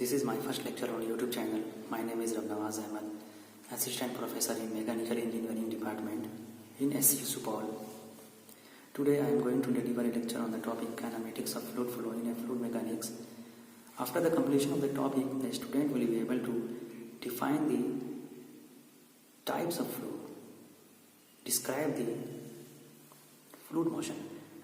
This is my first lecture on YouTube channel. My name is Rabnawaz Ahmed, Assistant Professor in Mechanical Engineering Department in SU Supal. Today I am going to deliver a lecture on the topic kinematics of fluid flow in fluid mechanics. After the completion of the topic, the student will be able to define the types of fluid, describe the fluid motion,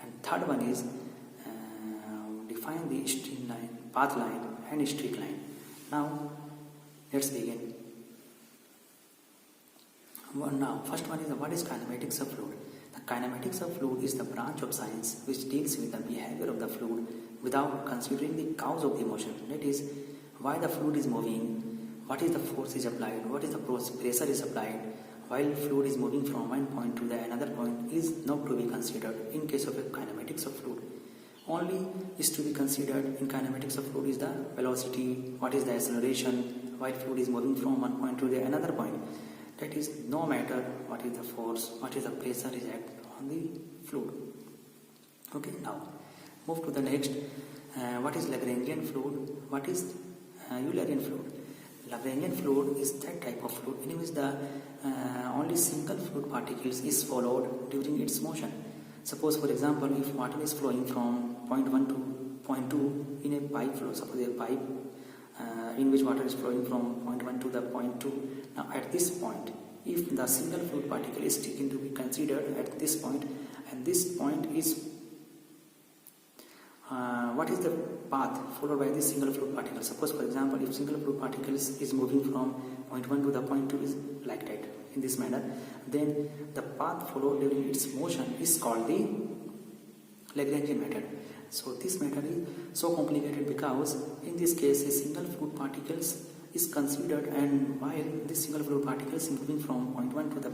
and third one is define the streamline, path line and streak line. Now let's begin. First one is what is kinematics of fluid. The kinematics of fluid is the branch of science which deals with the behavior of the fluid without considering the cause of the motion. That is, why the fluid is moving, what is the force is applied, what is the pressure is applied while fluid is moving from one point to the another point is not to be considered in case of a kinematics of fluid. Only is to be considered in kinematics of fluid is the velocity, what is the acceleration while fluid is moving from one point to the another point. That is, no matter what is the force, what is the pressure is act on the fluid. Okay, now move to the next. What is Lagrangian fluid? What is Eulerian fluid? Lagrangian fluid is that type of fluid in which the only single fluid particles is followed during its motion. Suppose, for example, if water is flowing from point 1 to point 2 in a pipe flow, suppose a pipe in which water is flowing from point 1 to the point 2. Now at this point, if the single fluid particle is taken to be considered at this point, and this point is what is the path followed by this single fluid particle. Suppose, for example, if single fluid particle is moving from point 1 to the point 2 is like that, in this manner, then the path followed during its motion is called the Lagrangian method. So this method is so complicated because in this case a single fluid particles is considered, and while this single fluid particles is moving from point 1 to the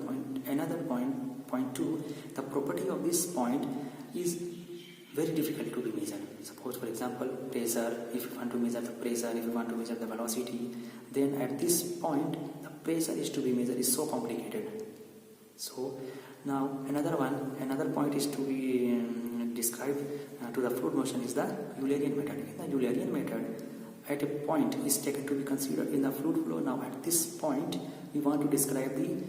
another point 2, the property of this point is very difficult to be measured. Suppose, for example, pressure, if you want to measure the pressure, if you want to measure the velocity, then at this point the pressure is to be measured is so complicated. So now another point is to be described to the fluid motion is the Eulerian method. In the Eulerian method, at a point is taken to be considered in the fluid flow. Now at this point we want to describe the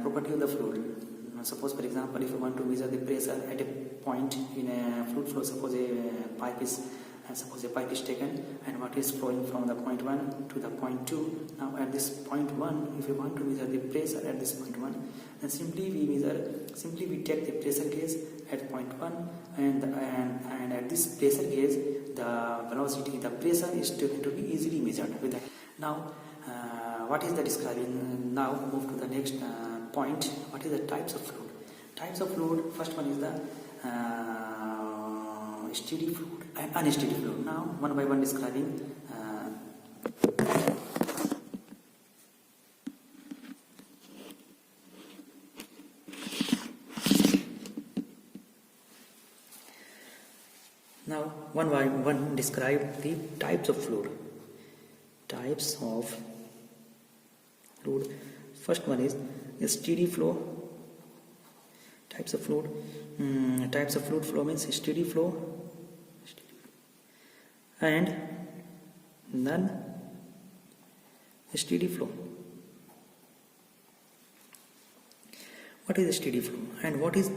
property of the fluid. Suppose, for example, if you want to measure the pressure at a point in a fluid flow, suppose a pipe is taken and water is flowing from the point 1 to the point 2. Now at this point 1, if you want to measure the pressure at this point 1, then simply we take the pressure gauge at point 1 and at this pressure gauge the velocity, the pressure is taken to be easily measured with that. Now what is the describing? Now move to the next point. What is the types of fluid? Types of fluid, first one is the steady fluid and unsteady fluid. Now one by one describing. Now one by one describe the types of fluid. Types of fluid. First one is the steady flow. Types of fluid. Types of fluid flow means steady flow and non-steady flow. What is a steady flow and what is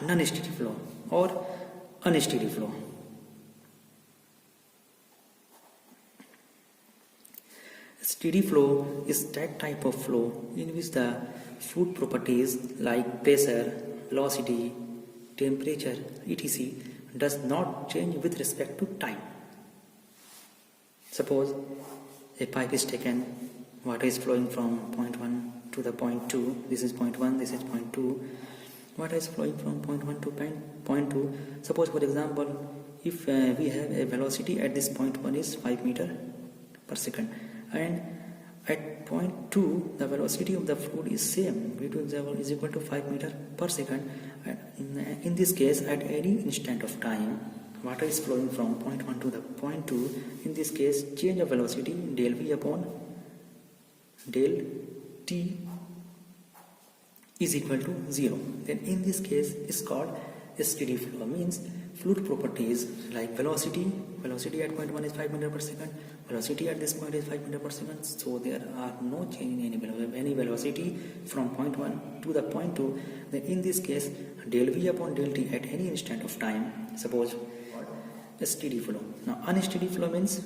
non-steady flow or unsteady flow? Steady flow is that type of flow in which the fluid properties like pressure, velocity, temperature, etc. does not change with respect to time. Suppose a pipe is taken, water is flowing from point 1 to the point 2. This is point 1, this is point 2. Water is flowing from point 1 to point 2. Suppose, for example, if we have a velocity at this point 1 is 5 meters per second, and at point 2 the velocity of the fluid is same, v2 is equal to 5 meters per second. In this case, at any instant of time, water is flowing from point 1 to the point 2. In this case, change of velocity del v upon del t is equal to 0. Then in this case is called a steady flow, means fluid properties like velocity at point 1 is 5 meter per second, velocity at this point is 5 meter per second, so there are no change in any velocity from point 1 to the point 2, then in this case del V upon del T at any instant of time, suppose a steady flow. Now unsteady flow means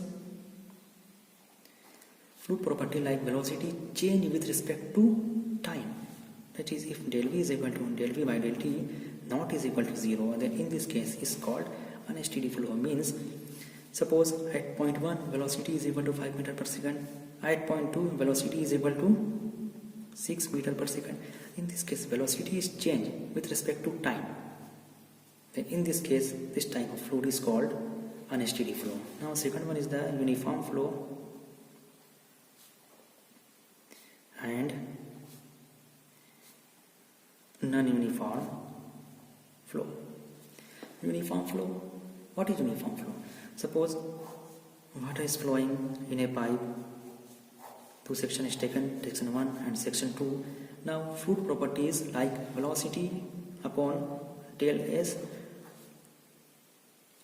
fluid property like velocity change with respect to time. That is, if del V is equal to del V by del T not is equal to 0, then in this case is called unsteady flow. Means suppose at point 1 velocity is equal to 5 meter per second, at point 2 velocity is equal to 6 meter per second. In this case velocity is changed with respect to time. Then in this case this type of fluid is called unsteady flow. Now second one is the uniform flow and non-uniform flow. Uniform flow. What is uniform flow? Suppose water is flowing in a pipe. Two sections is taken, section 1 and section 2. Now fluid properties like velocity upon del S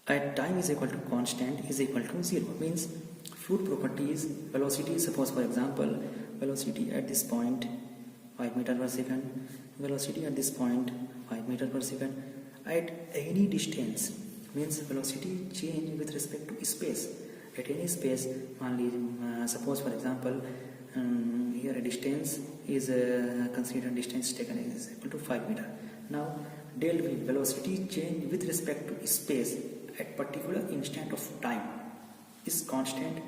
at time is equal to constant is equal to 0. Means fluid properties, velocity, suppose for example velocity at this point 5 meter per second, velocity at this point 5 meter per second at any distance, means velocity change with respect to space. At any space, suppose for example here a distance is considered distance taken is equal to 5 meter. Now del V, velocity change with respect to space at particular instant of time is constant,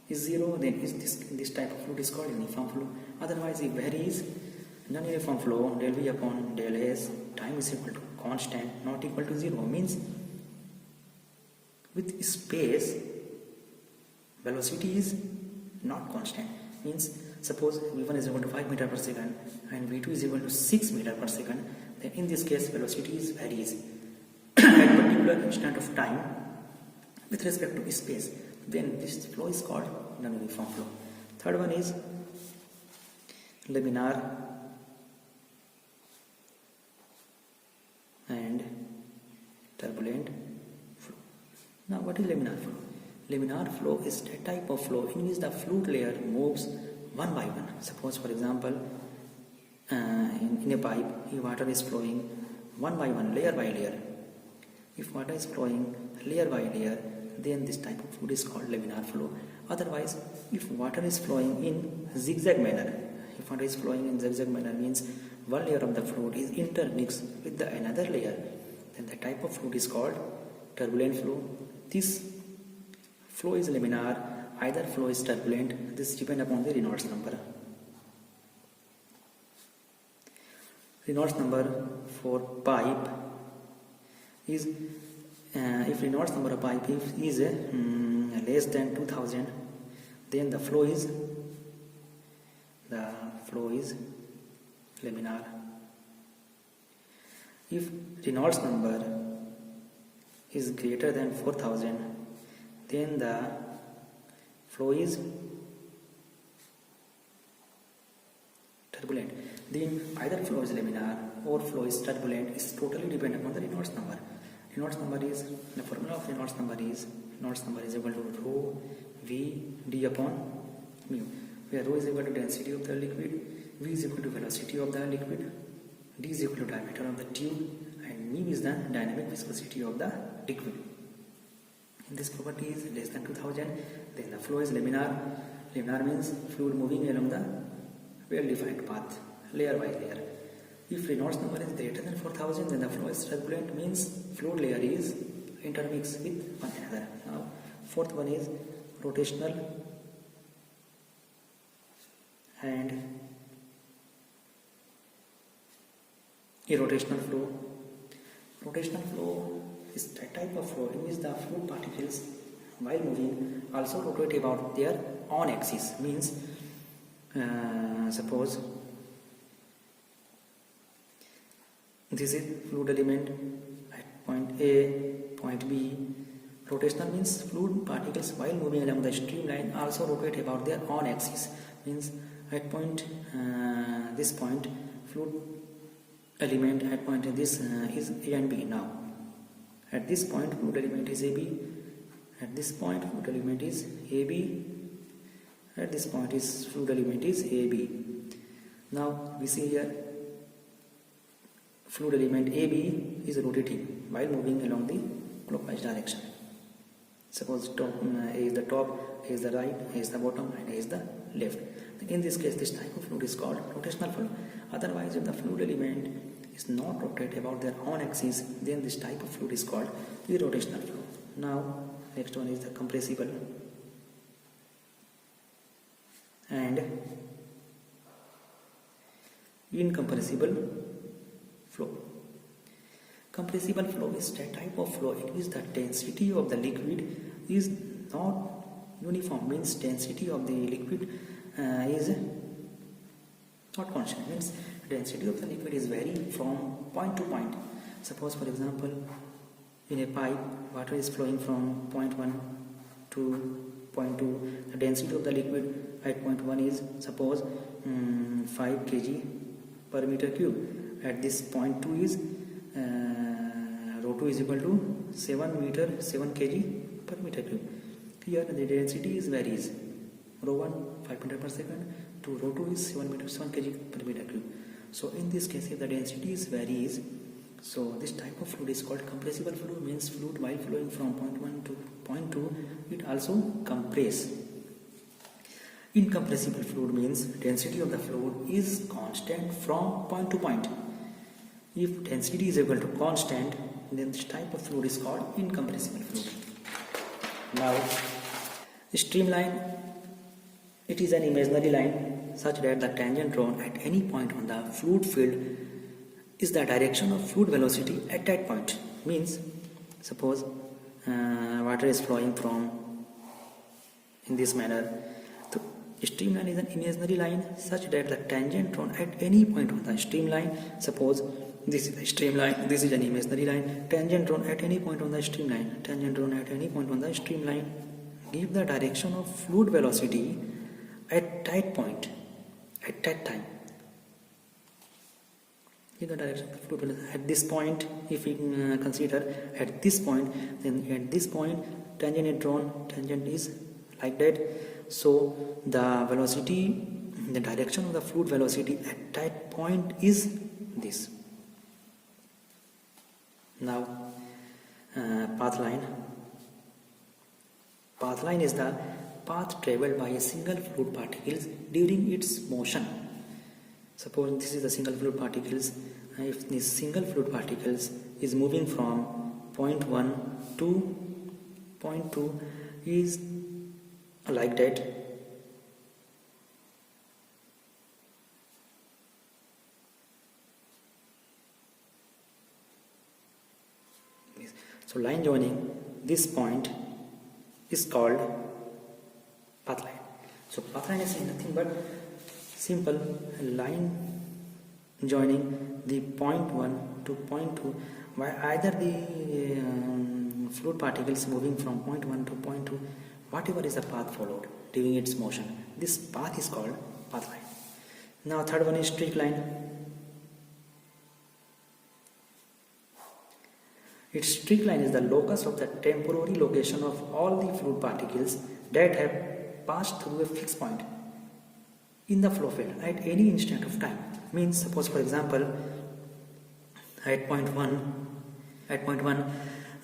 is 0, then is this type of fluid is called uniform flow. Otherwise it varies. Non-uniform flow, del V upon del S, time is equal to constant, not equal to 0, means with space velocity is not constant. Means suppose V1 is equal to 5 meter per second and V2 is equal to 6 meter per second, then in this case velocity is varies at particular instant of time with respect to space. Then this flow is called non-uniform flow. Third one is laminar and turbulent flow. Now what is laminar flow? Laminar flow is a type of flow in which the fluid layer moves one by one. Suppose for example in a pipe, if water is flowing one by one, layer by layer. If water is flowing layer by layer, then this type of fluid is called laminar flow. Otherwise, if water is flowing in zigzag manner, if water is flowing in zigzag manner means one layer of the fluid is intermixed with the another layer, then the type of fluid is called turbulent flow. This flow is laminar, either flow is turbulent. This depends upon the Reynolds number. Reynolds number for pipe is if Reynolds number of pipe is less than 2000, then the flow is laminar. If Reynolds number is greater than 4000, then the flow is turbulent. Then either flow is laminar or flow is turbulent is totally dependent upon the Reynolds number. Reynolds number is, the formula of Reynolds number is equal to rho V d upon mu, where rho is equal to density of the liquid, V is equal to velocity of the liquid, d is equal to diameter of the tube, and mu is the dynamic viscosity of the liquid. If this property is less than 2000, then the flow is laminar. Laminar means fluid moving along the well-defined path, layer by layer. If Reynolds number is greater than 4000, then the flow is turbulent, means fluid layer is intermixed with one another. Now, fourth one is rotational and irrotational flow. Rotational flow is a type of flow in which the fluid particles, while moving, also rotate about their own axis. Means, suppose this is fluid element at point A, point B. Rotational means fluid particles while moving along the streamline also rotate about their own axis. Means at point this point, fluid element at point this is A and B now. At this point fluid element is AB. At this point fluid element is AB. At this point is fluid element is AB. Now we see here fluid element AB is rotating while moving along the clockwise direction. Suppose top, A is the top, A is the right, A is the bottom, and A is the left. In this case, this type of fluid is called rotational flow. Otherwise, if the fluid element is not rotate about their own axis, then this type of fluid is called irrotational flow. Now, next one is the compressible and incompressible flow. Compressible flow is a type of flow in which the density of the liquid is not uniform, means density of the liquid is not constant, means density of the liquid is varying from point to point. Suppose for example, in a pipe water is flowing from point 1 to point 2. The density of the liquid at point 1 is suppose 5 kg per meter cube. At this point 2 is rho 2 is equal to 7 kg per meter cube. Here the density is varies. Rho 1 5 meter per second to rho 2 is 7 kg per meter cube. So in this case, if the density is varies, so this type of fluid is called compressible fluid, means fluid while flowing from point 1 to point 2, it also compress. Incompressible fluid means density of the fluid is constant from point to point. If density is equal to constant, then this type of fluid is called incompressible fluid. Now, streamline, it is an imaginary line such that the tangent drawn at any point on the fluid field is the direction of fluid velocity at that point. Means, suppose water is flowing from in this manner. The streamline is an imaginary line such that the tangent drawn at any point on the streamline, suppose this is the streamline, this is an imaginary line, tangent drawn at any point on the streamline, tangent drawn at any point on the streamline, give the direction of fluid velocity at that point, at that time. Give the direction of the fluid velocity at this point. If we consider at this point, then at this point tangent is drawn, tangent is like that. So the velocity, the direction of the fluid velocity at that point is this. Now path line. Path line is the path travelled by a single fluid particles during its motion. Suppose this is the single fluid particles. If this single fluid particles is moving from point 1 to point 2 is like that. So line joining this point is called path line. So path line is nothing but simple line joining the point 1 to point 2, where either the fluid particles moving from point 1 to point 2, whatever is the path followed during its motion, this path is called path line. Now third one is streak line. Its streak line is the locus of the temporary location of all the fluid particles that have passed through a fixed point in the flow field at any instant of time. Means suppose for example at point 1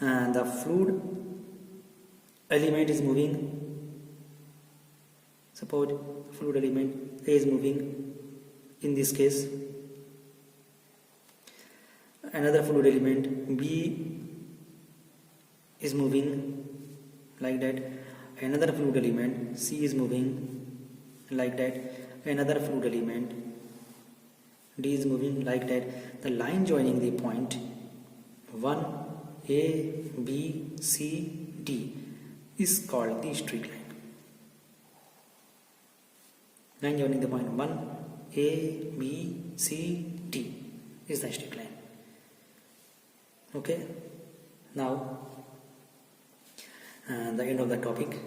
the fluid element is moving. Suppose fluid element A is moving, in this case another fluid element B is moving like that, another fluid element C is moving like that, another fluid element D is moving like that. The line joining the point 1 A, B, C, D is called the streak line. Line joining the point 1 A, B, C, D is the streak line. Okay, now the end of the topic.